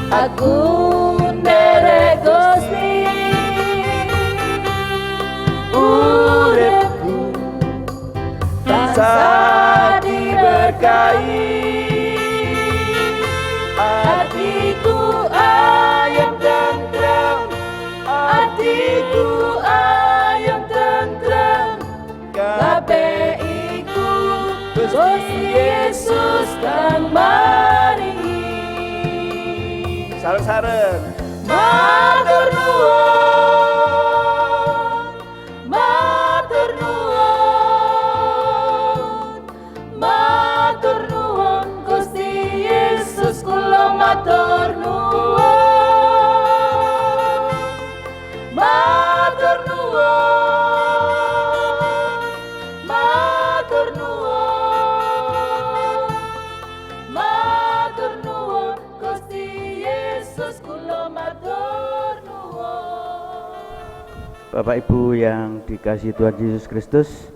aku nderek Gusti uripku tansah diberkahi hatiku ayam tentrem hatiku ayam tentrem kabeh iku Gusti Yesus kang maringi sareng-sareng matur nuwun matur nuwun matur nuwun Gusti Yesus kula matur nuwun matur nuwun matur nuwun matur nuwun Gusti Yesus kula matur nuwun. Bapak Ibu yang dikasihi Tuhan Yesus Kristus,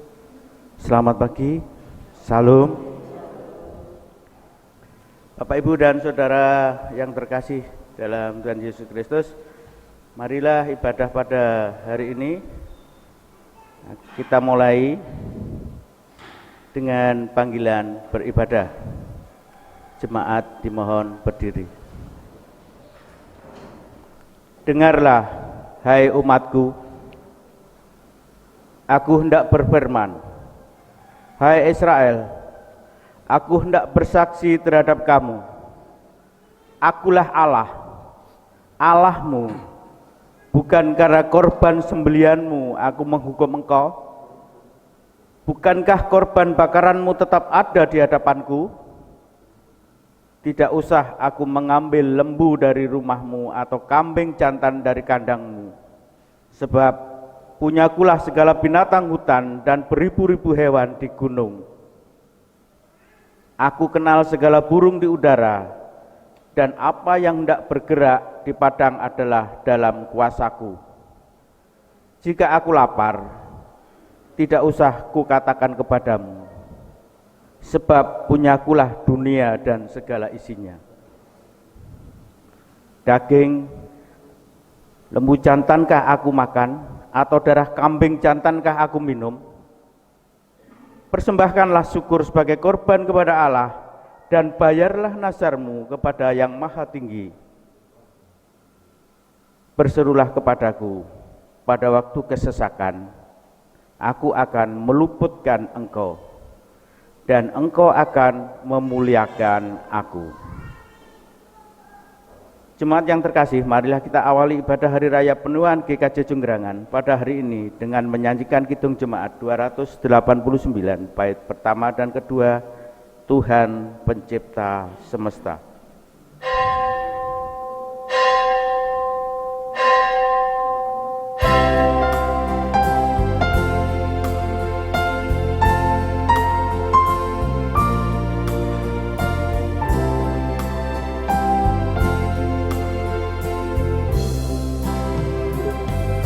selamat pagi, salam. Bapak Ibu dan Saudara yang terkasih dalam Tuhan Yesus Kristus, marilah ibadah pada hari ini kita mulai dengan panggilan beribadah. Jemaat dimohon berdiri. Dengarlah, hai umatku, aku hendak berfirman. Hai Israel, aku hendak bersaksi terhadap kamu. Akulah Allah, Allahmu. Bukan karena korban sembelihanmu aku menghukum engkau. Bukankah korban bakaranmu tetap ada di hadapanku? Tidak usah aku mengambil lembu dari rumahmu atau kambing jantan dari kandangmu. Sebab punyakulah segala binatang hutan dan beribu-ribu hewan di gunung. Aku kenal segala burung di udara, dan apa yang hendak bergerak di padang adalah dalam kuasaku. Jika aku lapar, tidak usah kukatakan kepadamu, sebab punyakulah dunia dan segala isinya. Daging lembu jantankah aku makan, atau darah kambing jantankah aku minum? Persembahkanlah syukur sebagai korban kepada Allah, dan bayarlah nazarmu kepada Yang Maha Tinggi. Berserulah kepadaku pada waktu kesesakan, aku akan meluputkan engkau, dan engkau akan memuliakan aku. Jemaat yang terkasih, marilah kita awali ibadah Hari Raya Penuhan GKJ Jonggerangan pada hari ini dengan menyanyikan Kidung Jemaat 289 bait pertama dan kedua, Tuhan Pencipta Semesta.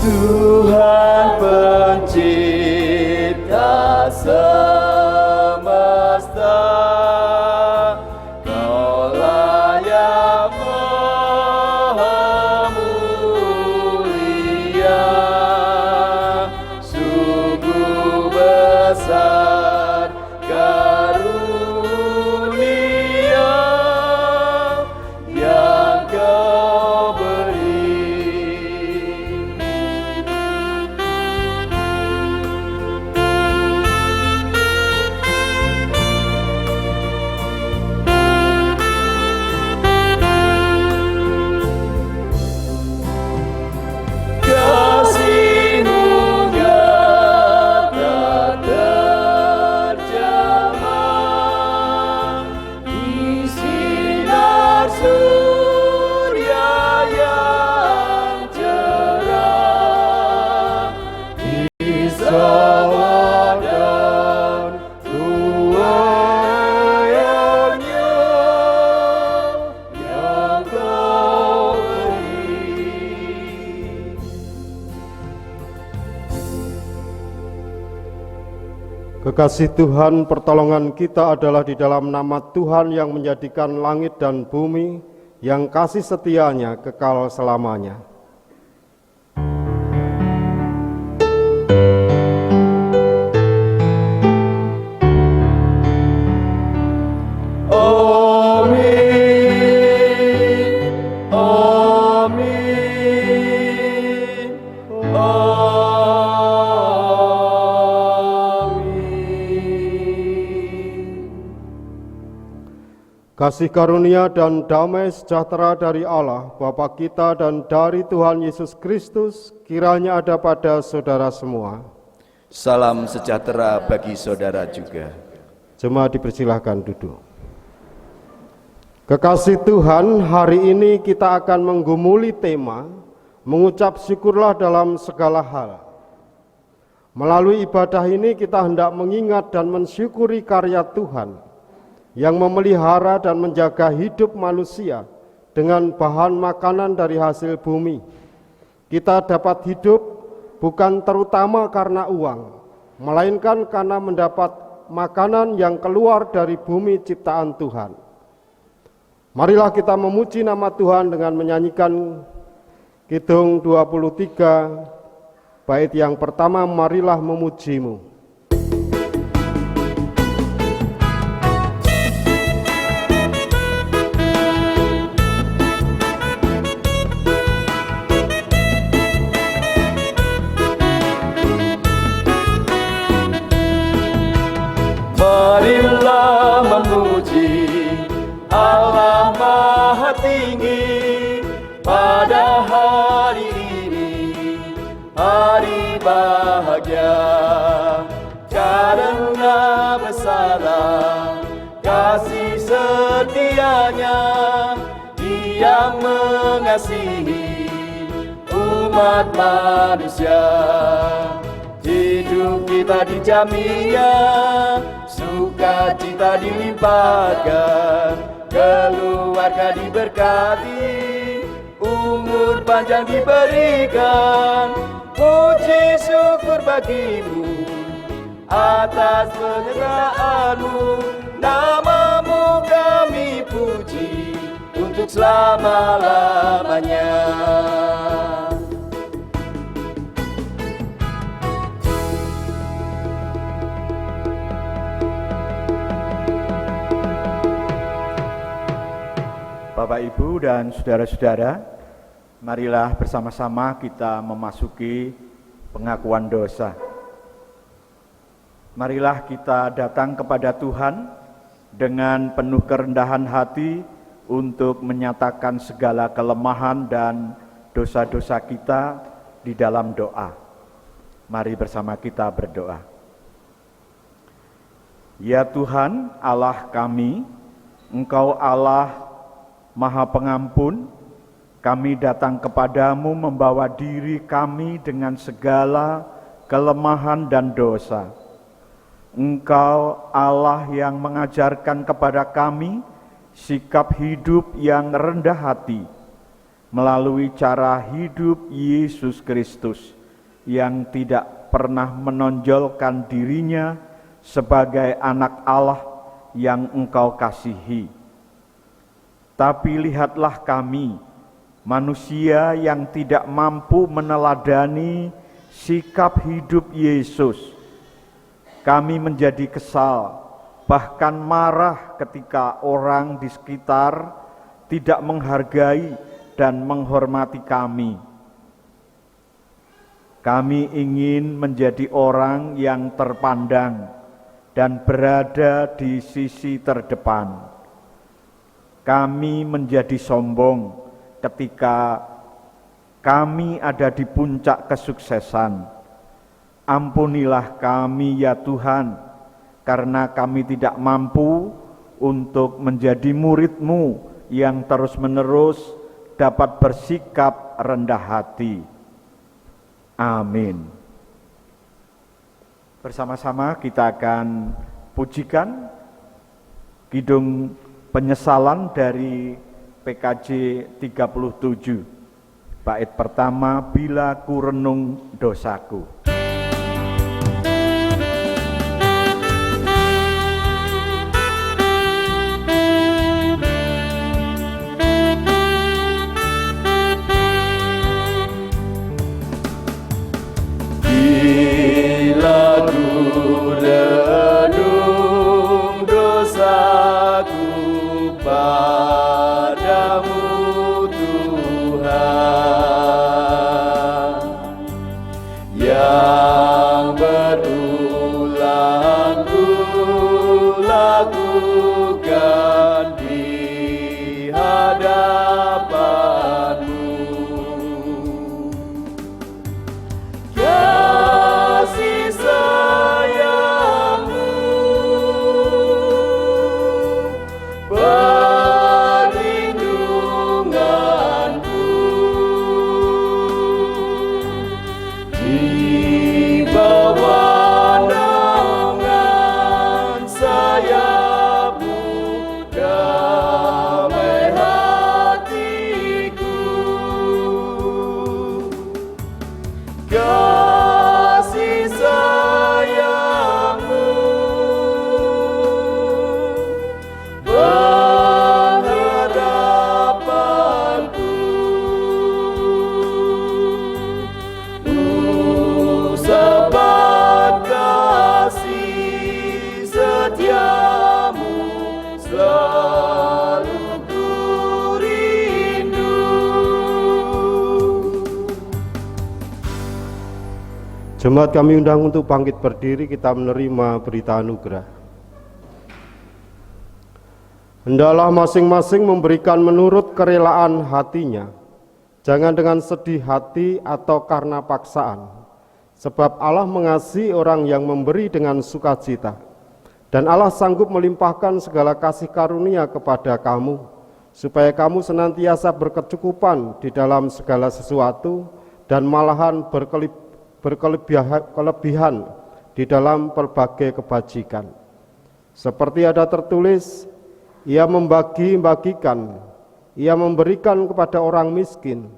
Tuhan Pencipta semesta, Kaulah yang Maha Mulia, sungguh besar karunia yang Kau beri. Kekasih Tuhan, pertolongan kita adalah di dalam nama Tuhan yang menjadikan langit dan bumi, yang kasih setianya kekal selamanya. Kasih karunia dan damai sejahtera dari Allah, Bapa kita dan dari Tuhan Yesus Kristus, kiranya ada pada saudara semua. Salam sejahtera bagi saudara juga. Jemaat dipersilahkan duduk. Kekasih Tuhan, hari ini kita akan menggumuli tema mengucap syukurlah dalam segala hal. Melalui ibadah ini kita hendak mengingat dan mensyukuri karya Tuhan yang memelihara dan menjaga hidup manusia dengan bahan makanan dari hasil bumi. Kita dapat hidup bukan terutama karena uang, melainkan karena mendapat makanan yang keluar dari bumi ciptaan Tuhan. Marilah kita memuji nama Tuhan dengan menyanyikan Kidung 23, bait yang pertama, marilah memuji-Mu. Marilah memuji Allah Maha Tinggi pada hari ini, hari bahagia, karena besarlah kasih setianya. Dia mengasihi umat manusia. Hidup kita dijaminnya, sukacita dilimpahkan, keluarga diberkati, umur panjang diberikan. Puji syukur bagimu atas penyertaanmu, namamu kami puji untuk selama-lamanya. Bapak, Ibu, dan saudara-saudara, marilah bersama-sama kita memasuki pengakuan dosa. Marilah kita datang kepada Tuhan dengan penuh kerendahan hati untuk menyatakan segala kelemahan dan dosa-dosa kita di dalam doa. Mari bersama kita berdoa. Ya Tuhan, Allah kami, Engkau Allah Maha Pengampun, kami datang kepadamu membawa diri kami dengan segala kelemahan dan dosa. Engkau Allah yang mengajarkan kepada kami sikap hidup yang rendah hati melalui cara hidup Yesus Kristus yang tidak pernah menonjolkan dirinya sebagai anak Allah yang Engkau kasihi. Tapi lihatlah kami, manusia yang tidak mampu meneladani sikap hidup Yesus. Kami menjadi kesal, bahkan marah ketika orang di sekitar tidak menghargai dan menghormati kami. Kami ingin menjadi orang yang terpandang dan berada di sisi terdepan. Kami menjadi sombong ketika kami ada di puncak kesuksesan. Ampunilah kami ya Tuhan, karena kami tidak mampu untuk menjadi murid-Mu yang terus-menerus dapat bersikap rendah hati. Amin. Bersama-sama kita akan pujikan Kidung Penyesalan dari PKJ 37. Bait pertama, bila ku renung dosaku. Jemaat kami undang untuk bangkit berdiri, kita menerima berita anugerah. Hendaklah masing-masing memberikan menurut kerelaan hatinya, jangan dengan sedih hati atau karena paksaan, sebab Allah mengasihi orang yang memberi dengan sukacita, dan Allah sanggup melimpahkan segala kasih karunia kepada kamu, supaya kamu senantiasa berkecukupan di dalam segala sesuatu, dan malahan berkelebihan di dalam berbagai kebajikan. Seperti ada tertulis, ia membagi-bagikan, ia memberikan kepada orang miskin,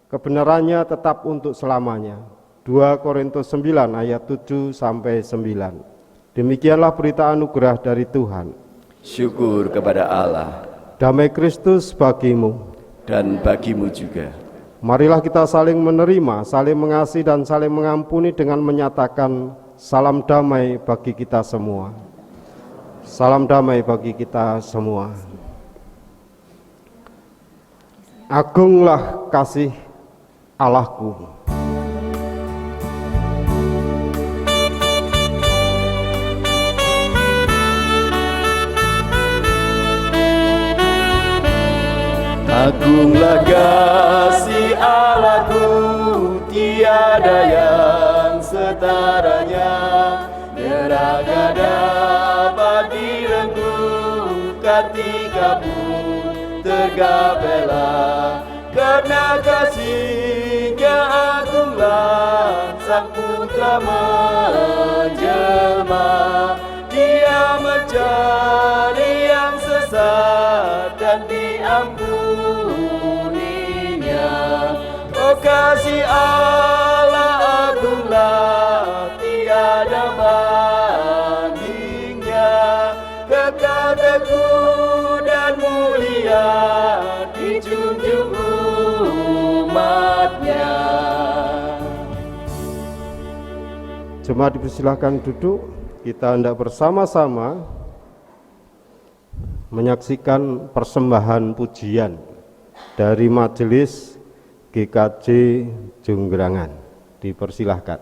kebenarannya tetap untuk selamanya. 2 Korintus 9 ayat 7-9. Demikianlah berita anugerah dari Tuhan. Syukur kepada Allah. Damai Kristus bagimu dan bagimu juga. Marilah kita saling menerima, saling mengasihi dan saling mengampuni dengan menyatakan salam damai bagi kita semua. Salam damai bagi kita semua. Agunglah kasih Allahku. Agunglah kasih Allahku, tiada yang setaranya. Neraka dapat direnggut ketika pun tergapailah. Karena kasih-Nya agunglah, Sang Putra menjelma. Dia mencari yang sesat dan diampuninya. Oh kasih Allah agunglah, tiada bandingnya. Kekal teguh dan mulia dijunjung umatnya. Jemaat dipersilahkan duduk, kita hendak bersama-sama menyaksikan persembahan pujian dari Majelis GKJ Jonggerangan. Dipersilahkan.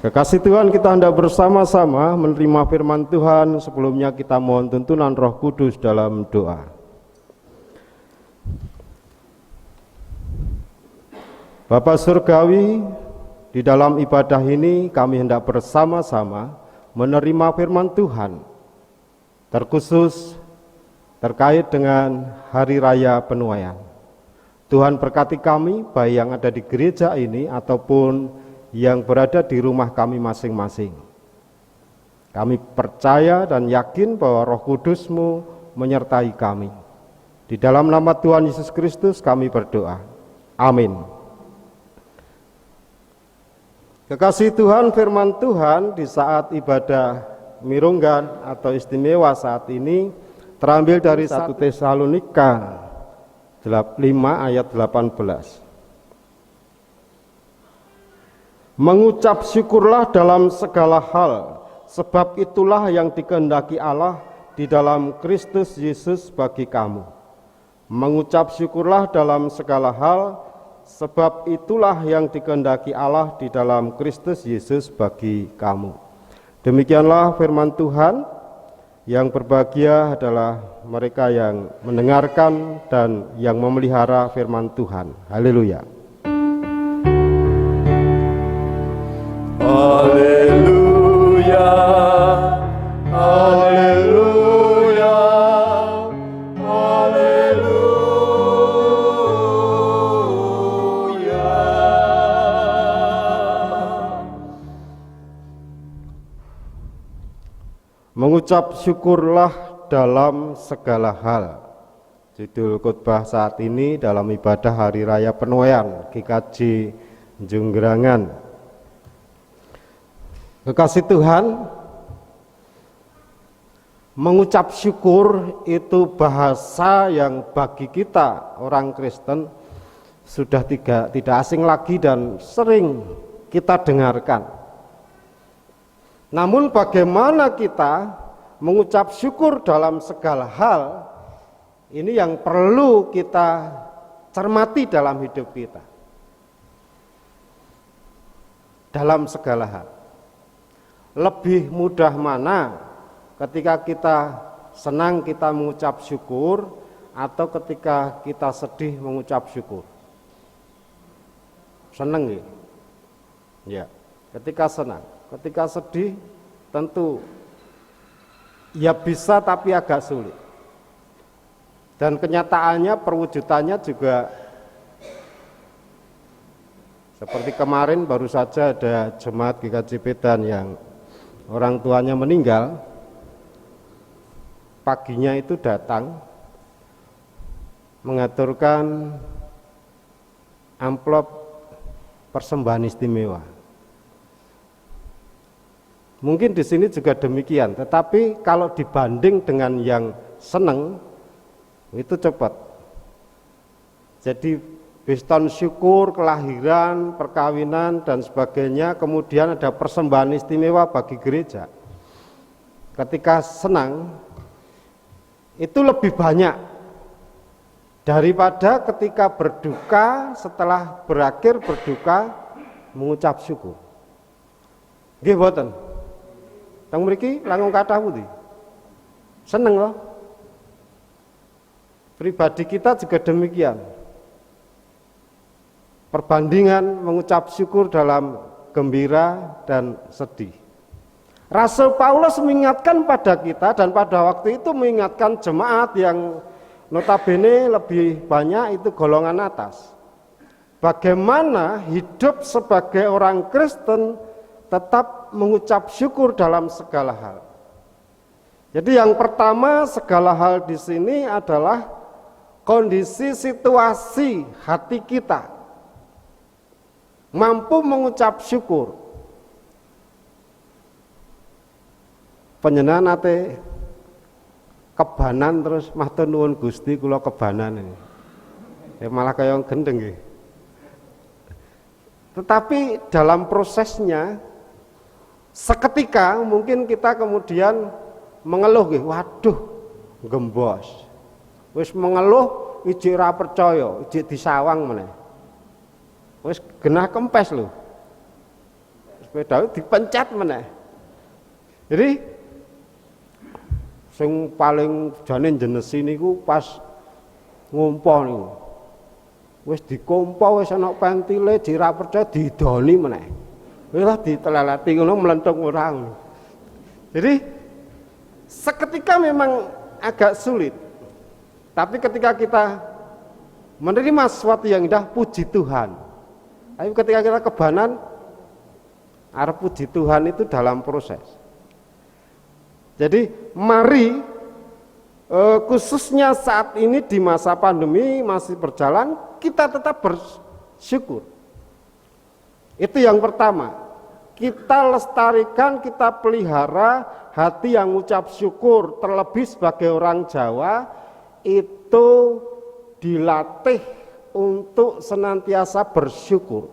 Kekasih Tuhan, kita hendak bersama-sama menerima firman Tuhan. Sebelumnya kita mohon tuntunan Roh Kudus dalam doa. Bapa Surgawi, di dalam ibadah ini kami hendak bersama-sama menerima firman Tuhan, terkhusus terkait dengan Hari Raya Penuaian. Tuhan berkati kami, baik yang ada di gereja ini ataupun yang berada di rumah kami masing-masing. Kami percaya dan yakin bahwa Roh Kudus-Mu menyertai kami. Di dalam nama Tuhan Yesus Kristus kami berdoa. Amin. Kekasih Tuhan, firman Tuhan di saat ibadah mirunggan atau istimewa saat ini terambil dari 1 Tesalonika 5 ayat 18. Mengucap syukurlah dalam segala hal, sebab itulah yang dikehendaki Allah di dalam Kristus Yesus bagi kamu. Mengucap syukurlah dalam segala hal, sebab itulah yang dikehendaki Allah di dalam Kristus Yesus bagi kamu. Demikianlah firman Tuhan. Yang berbahagia adalah mereka yang mendengarkan dan yang memelihara firman Tuhan. Haleluya. Haleluya, haleluya, haleluya. Mengucap syukurlah dalam segala hal. Judul khotbah saat ini dalam ibadah Hari Raya Penuaian GKJ Jonggerangan. Kekasih Tuhan, mengucap syukur itu bahasa yang bagi kita orang Kristen sudah tidak asing lagi dan sering kita dengarkan. Namun bagaimana kita mengucap syukur dalam segala hal, ini yang perlu kita cermati dalam hidup kita. Dalam segala hal. Lebih mudah mana ketika kita senang kita mengucap syukur atau ketika kita sedih mengucap syukur? Senang ya, ketika senang. Ketika sedih tentu ya bisa tapi agak sulit. Dan kenyataannya perwujudannya juga seperti kemarin baru saja ada jemaat GKJ Pedan yang orang tuanya meninggal, paginya itu datang mengaturkan amplop persembahan istimewa. Mungkin di sini juga demikian, tetapi kalau dibanding dengan yang seneng itu cepat. Jadi Biston syukur, kelahiran, perkawinan, dan sebagainya. Kemudian ada persembahan istimewa bagi gereja. Ketika senang, itu lebih banyak daripada ketika berduka, setelah berakhir berduka, mengucap syukur. Nggih boten? Teng mriki langkung kathah pundi? Seneng loh. Pribadi kita juga demikian. Perbandingan mengucap syukur dalam gembira dan sedih. Rasul Paulus mengingatkan pada kita dan pada waktu itu mengingatkan jemaat yang notabene lebih banyak itu golongan atas. Bagaimana hidup sebagai orang Kristen tetap mengucap syukur dalam segala hal. Jadi yang pertama segala hal di sini adalah kondisi situasi hati kita. Mampu mengucap syukur. Panjenengan nate kebanan terus matur nuwun Gusti kula kebanan ini. Ya malah kaya gendeng nggih. Tetapi dalam prosesnya seketika mungkin kita kemudian mengeluh nggih, waduh gembos. Wis mengeluh ijik ora percaya, ijik disawang meneh. Wis genah kempes lho. sepeda dipencet meneh. Jadi sing paling jane jenesi niku pas ngompo niku. Wis dikompo wis ana pentile dira percaya didoni meneh. Wis lah diteleleti ngono mlentung orang. Jadi seketika memang agak sulit. Tapi ketika kita menerima sesuatu yang indah, puji Tuhan. Tapi ketika kita kebanan, arep puji Tuhan itu dalam proses. Jadi mari khususnya saat ini di masa pandemi masih berjalan, kita tetap bersyukur. Itu yang pertama. Kita lestarikan, kita pelihara hati yang ucap syukur. Terlebih sebagai orang Jawa itu dilatih untuk senantiasa bersyukur.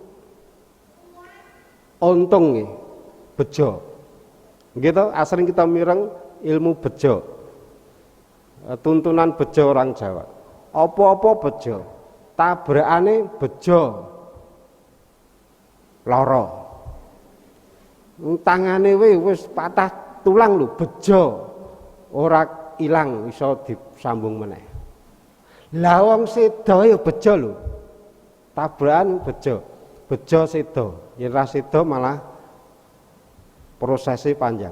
Untung nih, bejo. Gitu, asring kita mireng ilmu bejo. Tuntunan bejo orang Jawa. Apa-apa bejo, tabrakane bejo, loro. Tangane wis patah tulang lho, bejo, ora ilang iso disambung meneh. Lah wong sedo ya bejo lho, tabrakan bejo, bejo sedo, yen ra sedo malah prosesnya panjang.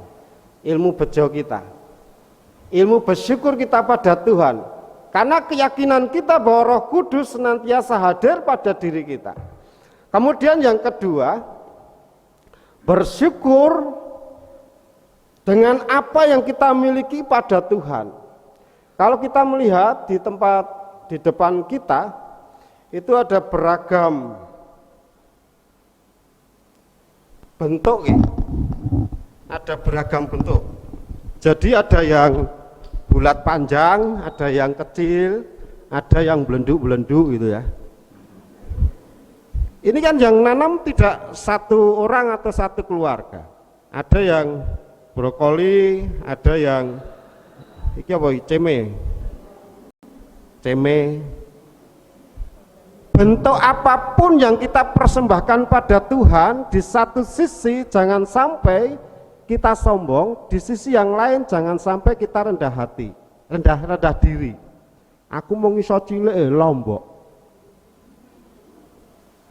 Ilmu bejo kita, ilmu bersyukur kita pada Tuhan, karena keyakinan kita bahwa Roh Kudus senantiasa hadir pada diri kita. Kemudian yang kedua, bersyukur dengan apa yang kita miliki pada Tuhan. Kalau kita melihat di tempat di depan kita, itu ada beragam bentuk ya. Ada beragam bentuk. Jadi ada yang bulat panjang, ada yang kecil, ada yang belenduk-belenduk gitu ya. Ini kan yang nanam tidak satu orang atau satu keluarga. Ada yang brokoli, ada yang iki apa ceme. Bentuk apapun yang kita persembahkan pada Tuhan, di satu sisi jangan sampai kita sombong, di sisi yang lain jangan sampai kita rendah hati, rendah diri. Aku mau iso cilik lombok.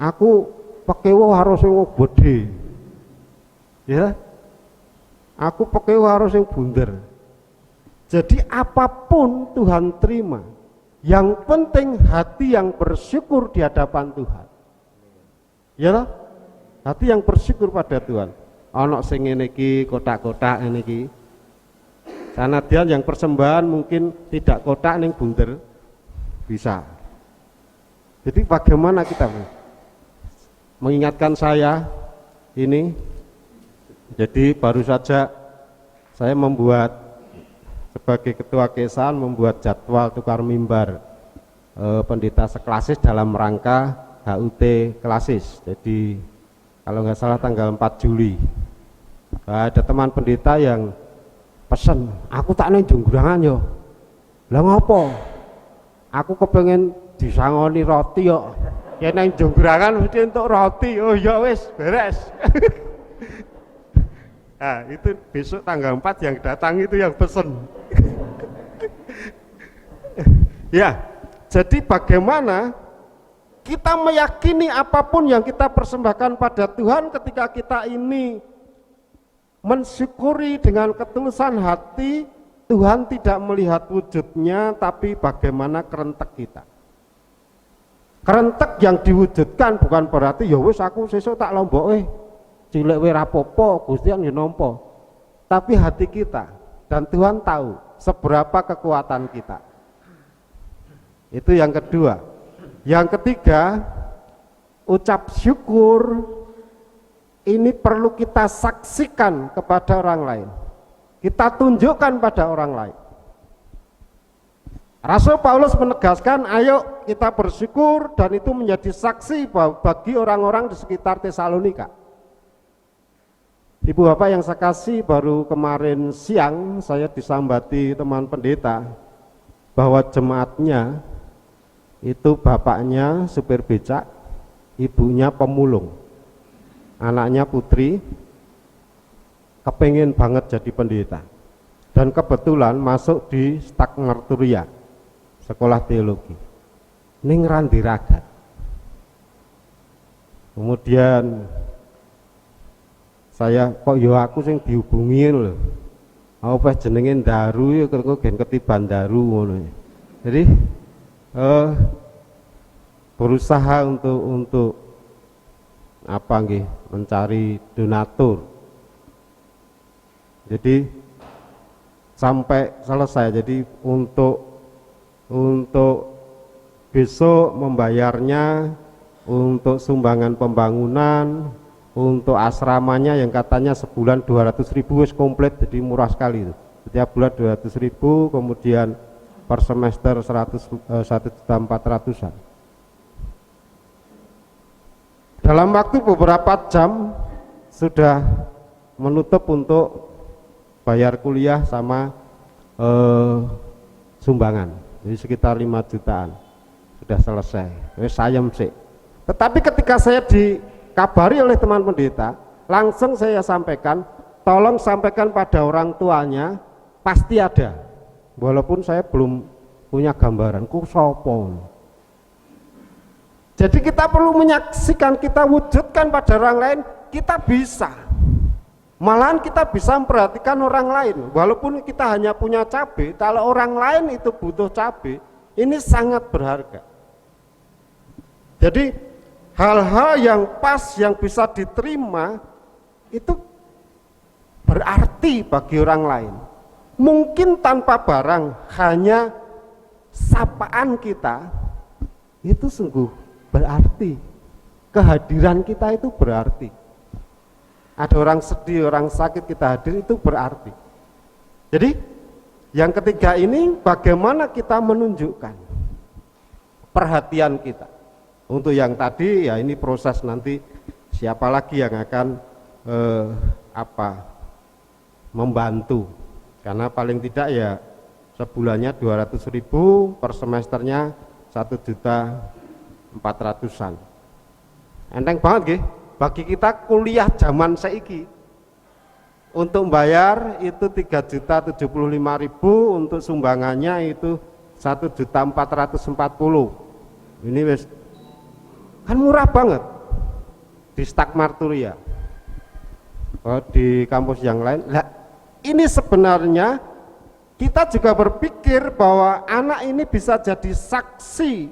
Aku pekewo harus yang gede. Ya. Aku pekewo harus yang bunder. Jadi apapun Tuhan terima. Yang penting hati yang bersyukur di hadapan Tuhan. Ya, hati yang bersyukur pada Tuhan. Ana sing ngene iki kotak-kotak ngene iki. Sanadyan yang persembahan mungkin tidak kotak ning bunder bisa. Jadi bagaimana kita mengingatkan saya ini? Jadi baru saja saya membuat sebagai ketua kesan membuat jadwal tukar mimbar pendeta seklasis dalam rangka HUT klasis. Jadi kalau nggak salah tanggal 4 Juli. Ada teman pendeta yang pesen, aku tak neng jonggorangan yo. Lah ngopo? Aku kepengen disangoni roti yo. Ya neng jonggorangan mesti untuk roti. Oh ya wis, beres. Nah, itu besok tanggal 4 yang datang itu yang pesen. Ya, jadi bagaimana kita meyakini apapun yang kita persembahkan pada Tuhan ketika kita ini mensyukuri dengan ketulusan hati, Tuhan tidak melihat wujudnya tapi bagaimana kerentek kita. Kerentek yang diwujudkan bukan berarti ya wis aku sesuk tak lombok cilik we rapopo Gusti yang nampa. Tapi hati kita dan Tuhan tahu seberapa kekuatan kita. Itu yang kedua. Yang ketiga, ucap syukur ini perlu kita saksikan kepada orang lain. Kita tunjukkan pada orang lain. Rasul Paulus menegaskan, ayo kita bersyukur dan itu menjadi saksi bagi orang-orang di sekitar Tesalonika. Ibu bapak yang saya kasih, baru kemarin siang saya disambati teman pendeta bahwa jemaatnya itu bapaknya supir becak, ibunya pemulung, anaknya putri, kepengen banget jadi pendeta. Dan kebetulan masuk di Stak Marturia, sekolah teologi. Ning Randiragat. Kemudian saya kok yo aku sing dihubungi lho. Apa jenenge Daru ya kok gen ketiban Daru ngono. Jadi berusaha untuk apa nggih mencari donatur. Jadi sampai selesai. Jadi untuk besok membayarnya, untuk sumbangan pembangunan, untuk asramanya yang katanya sebulan 200.000 wis komplit, jadi murah sekali itu. Setiap bulan 200.000, kemudian per semester 1.400.000-an. Dalam waktu beberapa jam sudah menutup untuk bayar kuliah sama sumbangan. Jadi sekitar 5 jutaan sudah selesai. Wis sayem sih. Tetapi ketika saya dikabari oleh teman pendeta, langsung saya sampaikan, tolong sampaikan pada orang tuanya, pasti ada. Walaupun saya belum punya gambaran, ku sopo. Jadi kita perlu menyaksikan, kita wujudkan pada orang lain, kita bisa. Malahan kita bisa memperhatikan orang lain, walaupun kita hanya punya cabai, kalau orang lain itu butuh cabai, ini sangat berharga. Jadi hal-hal yang pas, yang bisa diterima, itu berarti bagi orang lain. Mungkin tanpa barang, hanya sapaan kita, itu sungguh berarti. Kehadiran kita itu berarti. Ada orang sedih, orang sakit, kita hadir, itu berarti. Jadi yang ketiga ini, bagaimana kita menunjukkan perhatian kita. Untuk yang tadi ya ini proses, nanti siapa lagi yang akan membantu. Karena paling tidak ya sebulannya 200.000, per semesternya 1.400.000-an. Enteng banget nggih. Bagi kita kuliah zaman saiki untuk bayar itu 3.075.000, untuk sumbangannya itu 1.440.000. Ini wis kan murah banget di Stak Marturia. Di kampus yang lain. Nah, ini sebenarnya kita juga berpikir bahwa anak ini bisa jadi saksi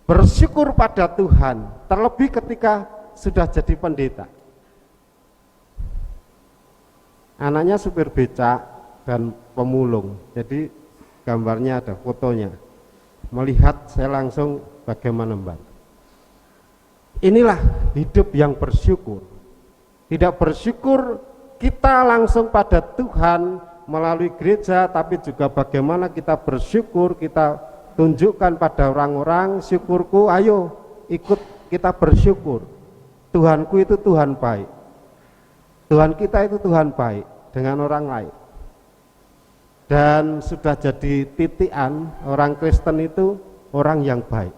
bersyukur pada Tuhan, terlebih ketika sudah jadi pendeta. Anaknya supir becak dan pemulung, jadi gambarnya ada, fotonya. Melihat saya langsung bagaimana membantu. Inilah hidup yang bersyukur. Tidak bersyukur kita langsung pada Tuhan melalui gereja, tapi juga bagaimana kita bersyukur, kita tunjukkan pada orang-orang, syukurku, ayo ikut kita bersyukur. Tuhanku itu Tuhan baik. Tuhan kita itu Tuhan baik dengan orang lain. Dan sudah jadi titian, orang Kristen itu orang yang baik.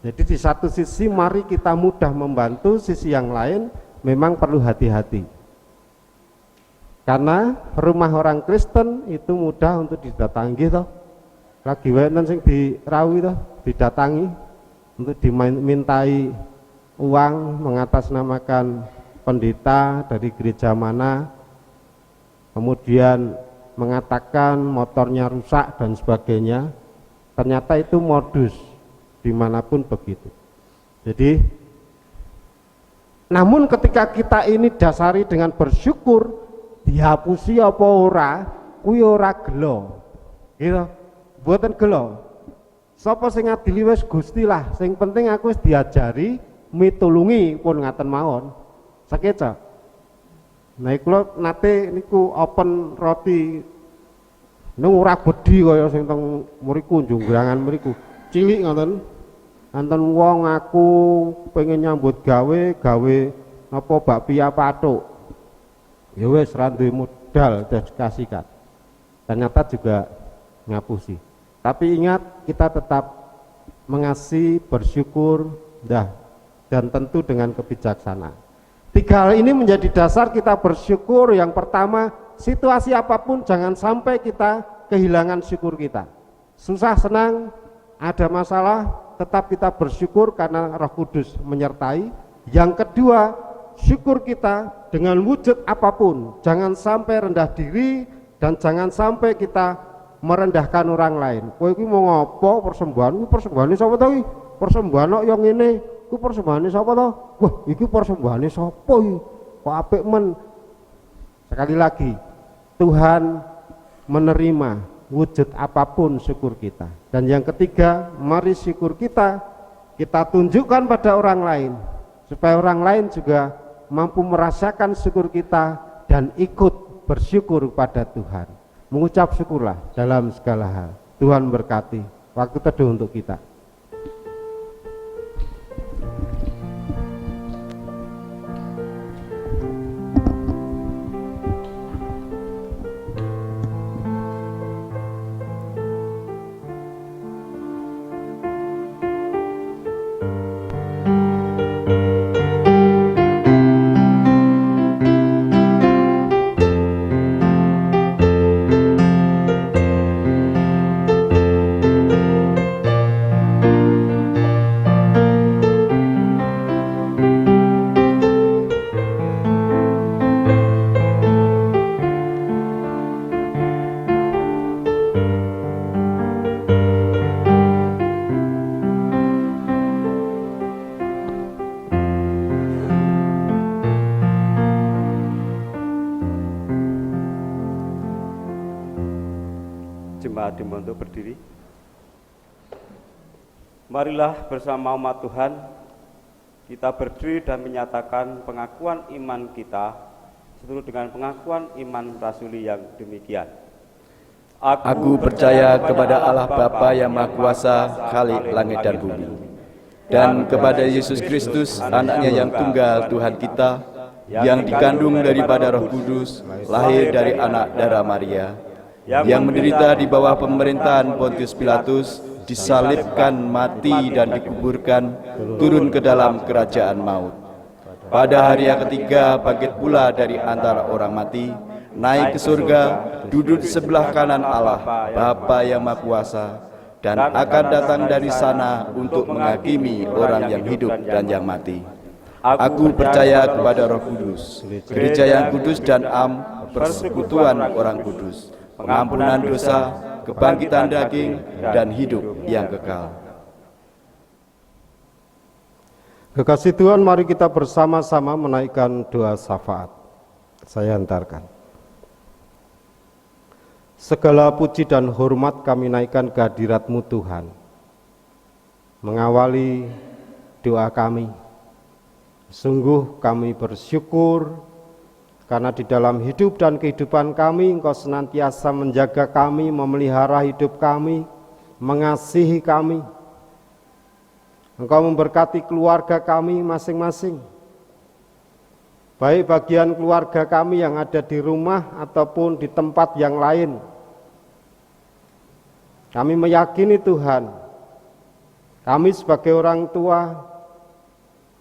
Jadi di satu sisi mari kita mudah membantu, sisi yang lain memang perlu hati-hati. Karena rumah orang Kristen itu mudah untuk didatangi toh. Lagi wenten sing dirawi toh, didatangi untuk dimintai uang, mengatasnamakan pendeta dari gereja mana, kemudian mengatakan motornya rusak dan sebagainya. Ternyata itu modus dimanapun begitu. Jadi namun ketika kita ini dasari dengan bersyukur, dihapusi apa ora, kuwi ora gelo. Gitu. Mboten gelo. Sapa sing ngadili wis Gusti lah, sing penting aku wis diajari mitulungi pun ngaten mawon. Sakeca. Nah kula nate niku open roti nang ora bedhi kaya sing teng mriku njungrangan mriku. Cilik ngoten. Anten wong aku pengen nyambut gawe napa bakpia pathuk. Ya wis ra duwe modal dikasihkan. Ternyata juga ngapusi. Tapi ingat, kita tetap mengasihi, bersyukur, dan tentu dengan kebijaksanaan. Tiga hal ini menjadi dasar kita bersyukur. Yang pertama, situasi apapun jangan sampai kita kehilangan syukur kita. Susah senang, ada masalah, tetap kita bersyukur karena Roh Kudus menyertai. Yang kedua, syukur kita dengan wujud apapun, jangan sampai rendah diri dan jangan sampai kita merendahkan orang lain. Kowe iki mau ngopo persembahan? Ku persembahane sapa to iki? Persembahan kok yang ini. Ku persembahane sapa to? Wah, iki persembahane sapa iki? Kok apik men. Sekali lagi, Tuhan menerima wujud apapun syukur kita. Dan yang ketiga, mari syukur kita tunjukkan pada orang lain, supaya orang lain juga mampu merasakan syukur kita dan ikut bersyukur pada Tuhan. Mengucap syukurlah dalam segala hal. Tuhan berkati. Waktu teduh untuk kita. Jemaat diminta untuk berdiri. Marilah bersama umat Tuhan kita berdiri dan menyatakan pengakuan iman kita seturut dengan pengakuan iman rasuli yang demikian. Aku percaya kepada Allah Bapa yang Maha Kuasa, Khalik langit dan bumi, dan kepada Yesus Kristus, anaknya yang tunggal Tuhan kita, yang dikandung daripada Roh Kudus, lahir dari anak darah Maria, yang menderita di bawah pemerintahan Pontius Pilatus, disalibkan, mati dan dikuburkan, turun ke dalam kerajaan maut. Pada hari yang ketiga bangkit pula dari antara orang mati, naik ke surga, duduk di sebelah kanan Allah Bapa yang Maha Kuasa, dan akan datang dari sana untuk menghakimi orang yang hidup dan yang mati. Aku percaya kepada Roh Kudus, gereja yang kudus dan persekutuan orang kudus, pengampunan dosa, kebangkitan daging, dan hidup yang kekal. Kekasih Tuhan, mari kita bersama-sama menaikkan doa syafaat. Saya hantarkan. Segala puji dan hormat kami naikkan kehadirat-Mu Tuhan. Mengawali doa kami, sungguh kami bersyukur karena di dalam hidup dan kehidupan kami, Engkau senantiasa menjaga kami, memelihara hidup kami, mengasihi kami. Engkau memberkati keluarga kami masing-masing. Baik bagian keluarga kami yang ada di rumah ataupun di tempat yang lain. Kami meyakini Tuhan, kami sebagai orang tua,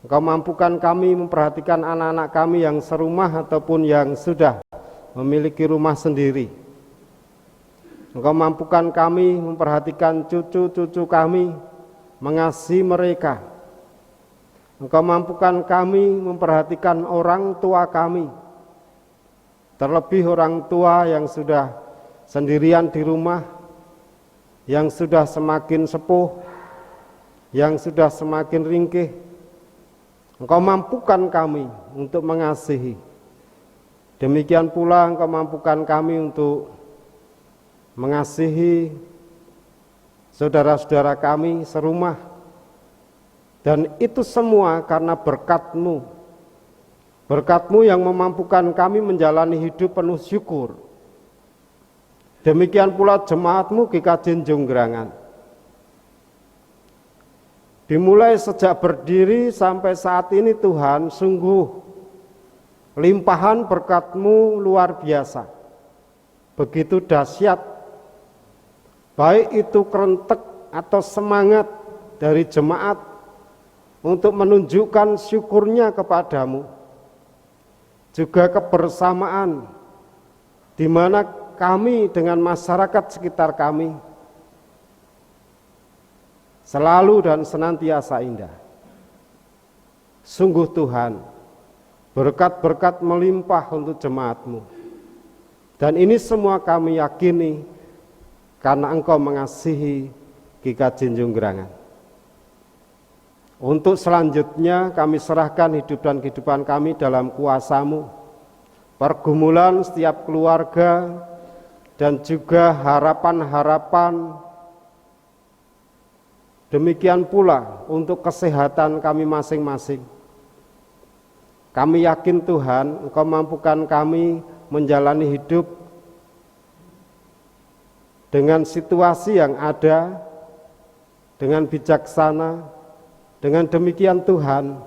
Engkau mampukan kami memperhatikan anak-anak kami yang serumah ataupun yang sudah memiliki rumah sendiri. Engkau mampukan kami memperhatikan cucu-cucu kami, mengasihi mereka. Engkau mampukan kami memperhatikan orang tua kami, terlebih orang tua yang sudah sendirian di rumah, yang sudah semakin sepuh, yang sudah semakin ringkih. Engkau mampukan kami untuk mengasihi. Demikian pula Engkau mampukan kami untuk mengasihi saudara-saudara kami serumah. Dan itu semua karena berkat-Mu. Berkat-Mu yang memampukan kami menjalani hidup penuh syukur. Demikian pula jemaat-Mu GKJ Jonggrangan. Dimulai sejak berdiri sampai saat ini Tuhan, sungguh limpahan berkat-Mu luar biasa. Begitu dahsyat, baik itu kerentek atau semangat dari jemaat untuk menunjukkan syukurnya kepadamu. juga kebersamaan di mana kami dengan masyarakat sekitar kami selalu dan senantiasa indah. Sungguh Tuhan, berkat-berkat melimpah untuk jemaat-Mu. Dan ini semua kami yakini karena Engkau mengasihi GKJ Junggrangan. Untuk selanjutnya kami serahkan hidup dan kehidupan kami dalam kuasa-Mu. Pergumulan setiap keluarga dan juga harapan-harapan, demikian pula untuk kesehatan kami masing-masing. Kami yakin Tuhan, Engkau mampukan kami menjalani hidup dengan situasi yang ada, dengan bijaksana. Dengan demikian Tuhan,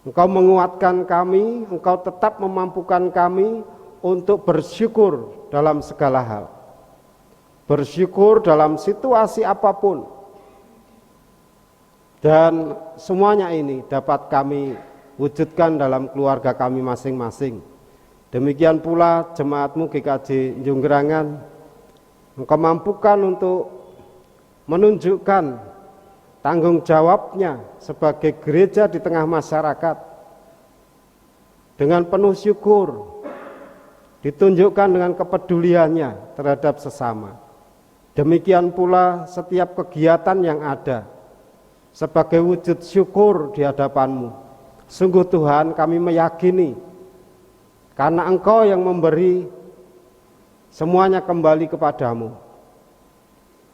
Engkau menguatkan kami, Engkau tetap memampukan kami untuk bersyukur dalam segala hal. Bersyukur dalam situasi apapun. Dan semuanya ini dapat kami wujudkan dalam keluarga kami masing-masing. Demikian pula jemaat-Mu GKJ Junggrangan, Engkau mampukan untuk menunjukkan tanggung jawabnya sebagai gereja di tengah masyarakat dengan penuh syukur, ditunjukkan dengan kepeduliannya terhadap sesama. Demikian pula setiap kegiatan yang ada sebagai wujud syukur di hadapan-Mu. Sungguh Tuhan, kami meyakini karena Engkau yang memberi, semuanya kembali kepadamu.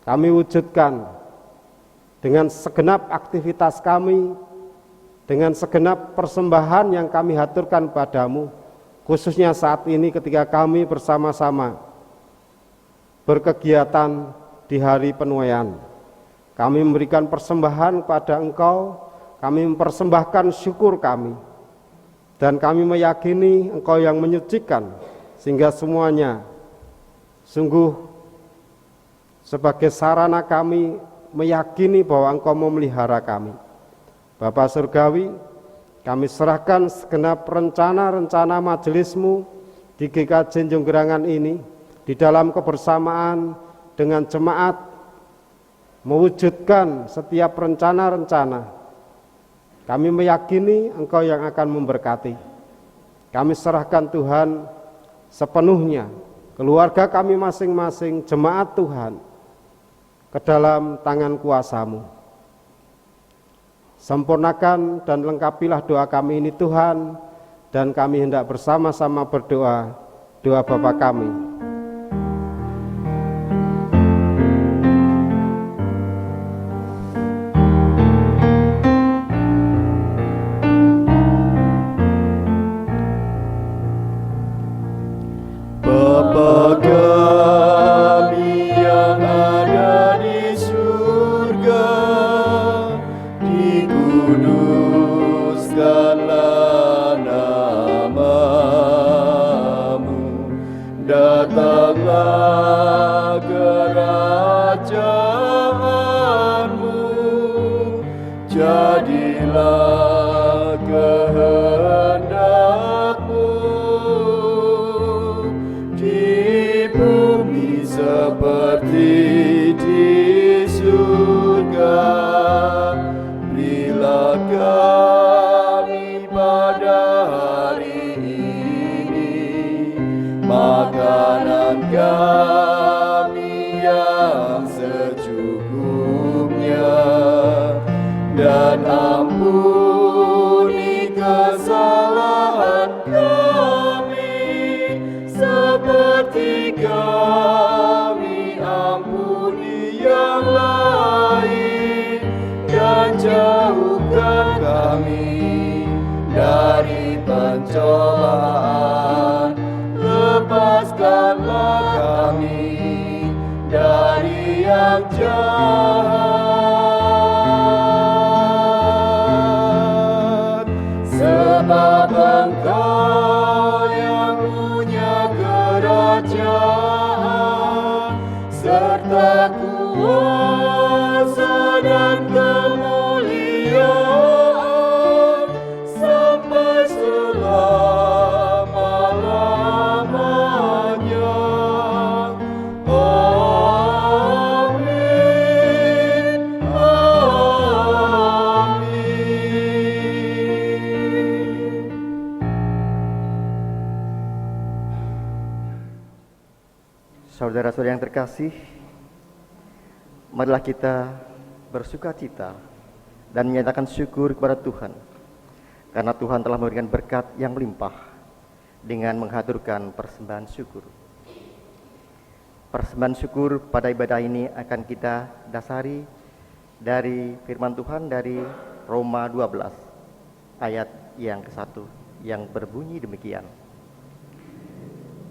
Kami wujudkan dengan segenap aktivitas kami, dengan segenap persembahan yang kami haturkan padamu, khususnya saat ini ketika kami bersama-sama berkegiatan di hari penuaian. Kami memberikan persembahan pada Engkau, kami mempersembahkan syukur kami, dan kami meyakini Engkau yang menyucikan, sehingga semuanya sungguh sebagai sarana kami meyakini bahwa Engkau memelihara kami. Bapa Surgawi, kami serahkan segenap rencana-rencana majelis-Mu di GKJ Junggrangan ini, di dalam kebersamaan dengan jemaat, mewujudkan setiap rencana-rencana. Kami meyakini Engkau yang akan memberkati. Kami serahkan Tuhan sepenuhnya, keluarga kami masing-masing, jemaat Tuhan, ke dalam tangan kuasa-Mu. Sempurnakan dan lengkapilah doa kami ini Tuhan, dan kami hendak bersama-sama berdoa, doa Bapa kami. Bapa kami yang ada di surga, dikuduskanlah nama-Mu, datanglah kerajaan-Mu, jadilah kehendak-Mu di bumi seperti di surga. Berilah kami pada hari ini makanan kami yang secukupnya, dan ampuni kesalahan kami seperti kami ampuni yang lain, dan jauhkan kami dari pencobaan, lepaskanlah kami dari yang jahat, sebab Engkau yang punya kerajaan serta kuasa dan kemuliaan sampai selama Saudara-saudara yang terkasih, marilah kita bersukacita dan menyatakan syukur kepada Tuhan, karena Tuhan telah memberikan berkat yang melimpah dengan menghaturkan persembahan syukur. Persembahan syukur pada ibadah ini akan kita dasari dari firman Tuhan dari Roma 12 ayat yang ke-1 yang berbunyi demikian.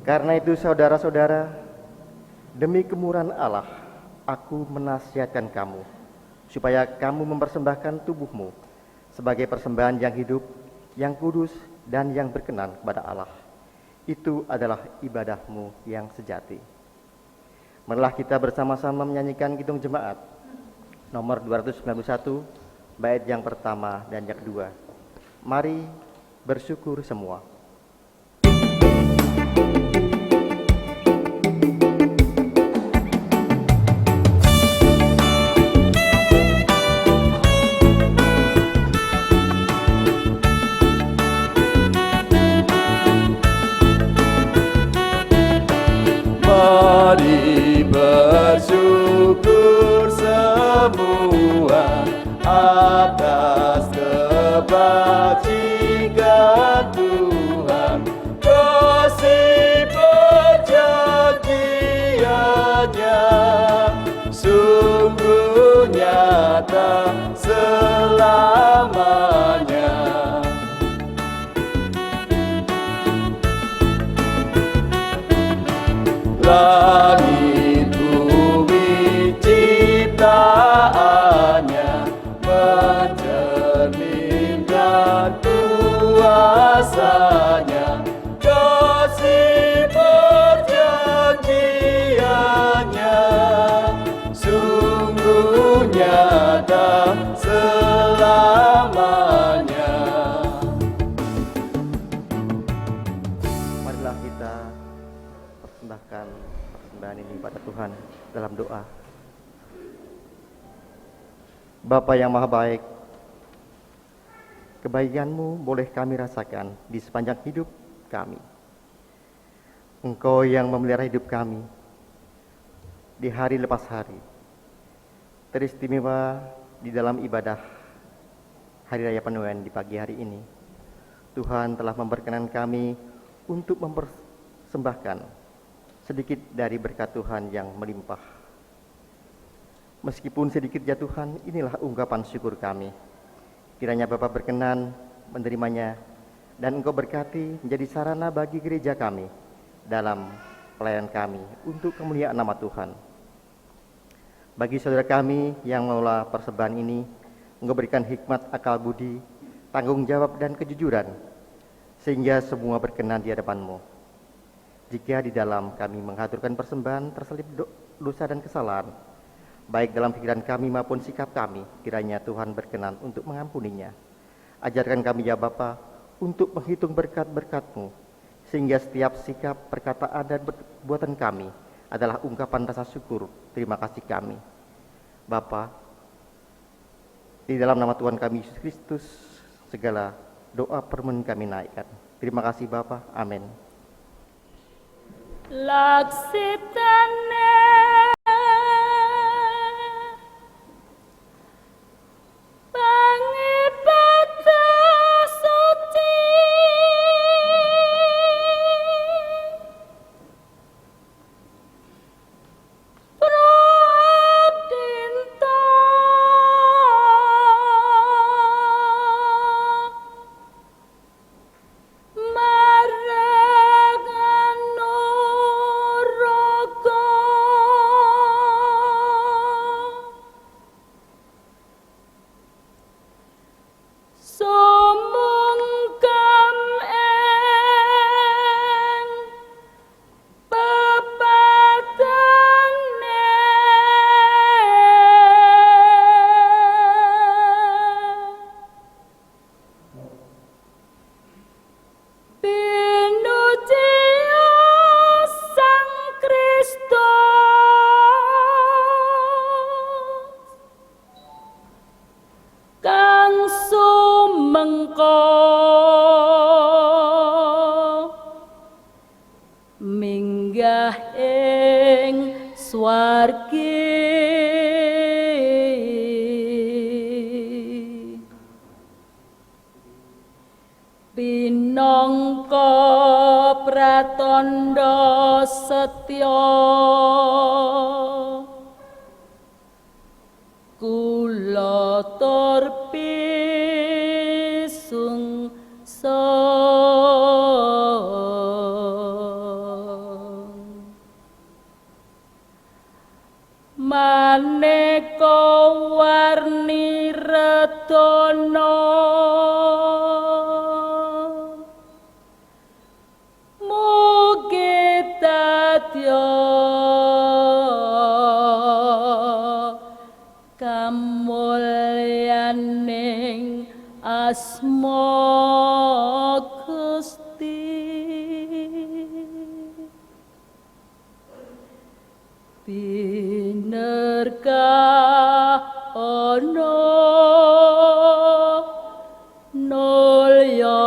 Karena itu saudara-saudara, demi kemurahan Allah, aku menasihatkan kamu, supaya kamu mempersembahkan tubuhmu sebagai persembahan yang hidup, yang kudus, dan yang berkenan kepada Allah. Itu adalah ibadahmu yang sejati. Marilah kita bersama-sama menyanyikan Kidung Jemaat nomor 291, bait yang pertama dan yang kedua. Mari bersyukur semua. Mari bersyukur semua atas kebajikan Tuhan, kasih perjanjiannya sungguh nyata selamanya. Langit bumi ciptaannya mencerminkan kuasanya, kasih perjanjiannya sungguh nyata selamanya. Marilah kita persembahkan persembahan ini pada Tuhan dalam doa. Bapa yang Maha Baik, kebaikan-Mu boleh kami rasakan di sepanjang hidup kami. Engkau yang memelihara hidup kami di hari lepas hari. Teristimewa di dalam ibadah Hari Raya Penuaian di pagi hari ini. Tuhan telah memperkenan kami untuk mempersembahkan sedikit dari berkat Tuhan yang melimpah. Meskipun sedikit ya Tuhan, inilah ungkapan syukur kami. Kiranya Bapa berkenan menerimanya dan Engkau berkati menjadi sarana bagi gereja kami dalam pelayanan kami untuk kemuliaan nama Tuhan. Bagi saudara kami yang mengelola persembahan ini, Engkau berikan hikmat, akal budi, tanggung jawab dan kejujuran, sehingga semua berkenan di hadapan-Mu. Jika di dalam kami mengaturkan persembahan terselip dosa dan kesalahan, baik dalam pikiran kami maupun sikap kami, kiranya Tuhan berkenan untuk mengampuninya. Ajarkan kami ya Bapa untuk menghitung berkat-berkat-Mu, sehingga setiap sikap, perkataan dan perbuatan kami adalah ungkapan rasa syukur terima kasih kami. Bapa, di dalam nama Tuhan kami Yesus Kristus, segala doa permohonan kami naikkan. Terima kasih Bapa, amin. Laksitane pangibadah suci pradinta sumungkam ing pepadane pinujiya Sang Kristus kang sumengko minggah ing Pinangka pratandha setya kula tur maneka warni redana mugi dadya kamulyaning asma Gusti. Binerkah ana nulya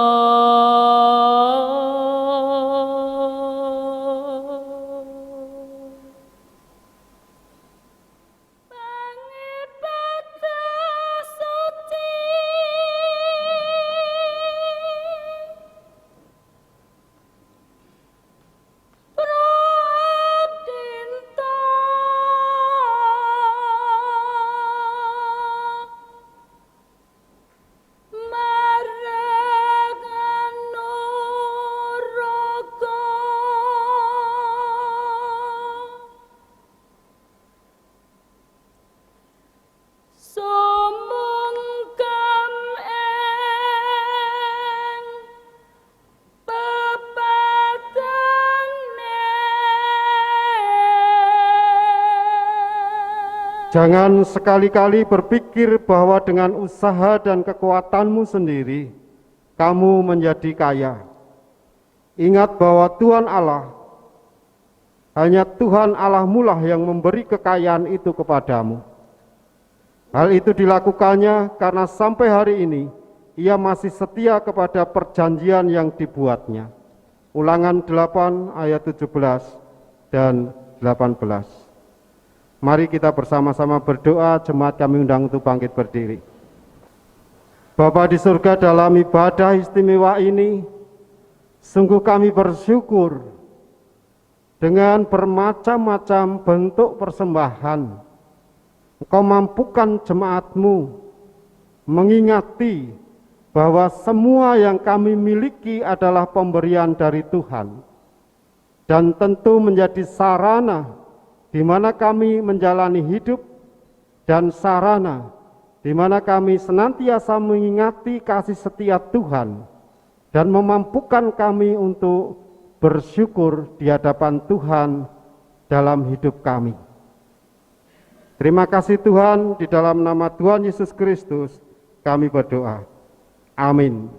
Jangan sekali-kali berpikir bahwa dengan usaha dan kekuatanmu sendiri, kamu menjadi kaya. Ingat bahwa Tuhan Allah, hanya Tuhan Allahmu lah yang memberi kekayaan itu kepadamu. Hal itu dilakukannya karena sampai hari ini, ia masih setia kepada perjanjian yang dibuatnya. Ulangan 8 ayat 17 dan 18. Mari kita bersama-sama berdoa, jemaat kami undang untuk bangkit berdiri. Bapa di surga, dalam ibadah istimewa ini, sungguh kami bersyukur dengan bermacam-macam bentuk persembahan. Engkau mampukan jemaat-Mu mengingati bahwa semua yang kami miliki adalah pemberian dari Tuhan. Dan tentu menjadi sarana di mana kami menjalani hidup dan sarana di mana kami senantiasa mengingati kasih setia Tuhan dan memampukan kami untuk bersyukur di hadapan Tuhan dalam hidup kami. Terima kasih Tuhan, di dalam nama Tuhan Yesus Kristus kami berdoa. Amin.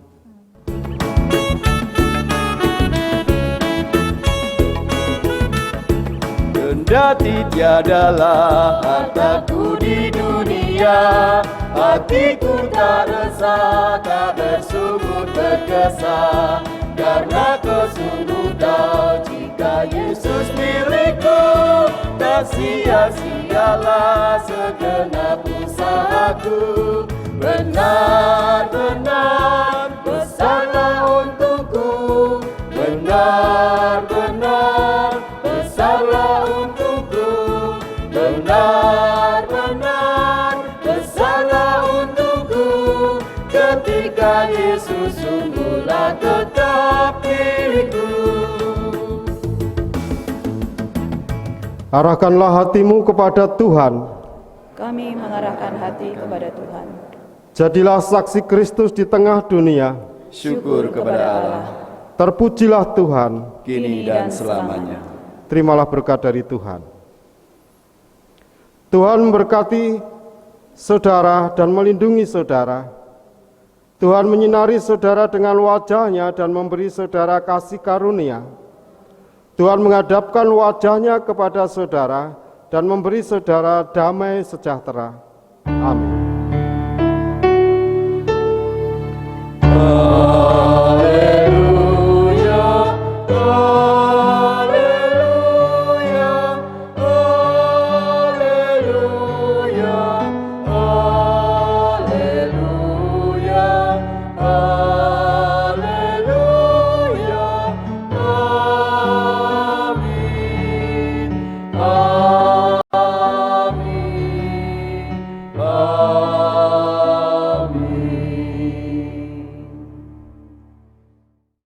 Kendati tiadalah hartaku di dunia, hatiku tak resah, tak bersungut berkesah, karena kau sungguh tahu jika Yesus milikku, tak sia-sialah segenap usahaku. Benar-benar besarlah untukku, benar-benar besarlah untukku, benar-benar besarlah untukku, ketika Yesus sungguhlah tetap milikku. Arahkanlah hatimu kepada Tuhan. Kami mengarahkan hati kepada Tuhan. Jadilah saksi Kristus di tengah dunia. Syukur kepada Allah, Terpujilah Tuhan. kini dan selamanya. Terimalah berkat dari Tuhan. Tuhan memberkati saudara dan melindungi saudara. Tuhan menyinari saudara dengan wajah-Nya dan memberi saudara kasih karunia. Tuhan menghadapkan wajah-Nya kepada saudara dan memberi saudara damai sejahtera. Amin.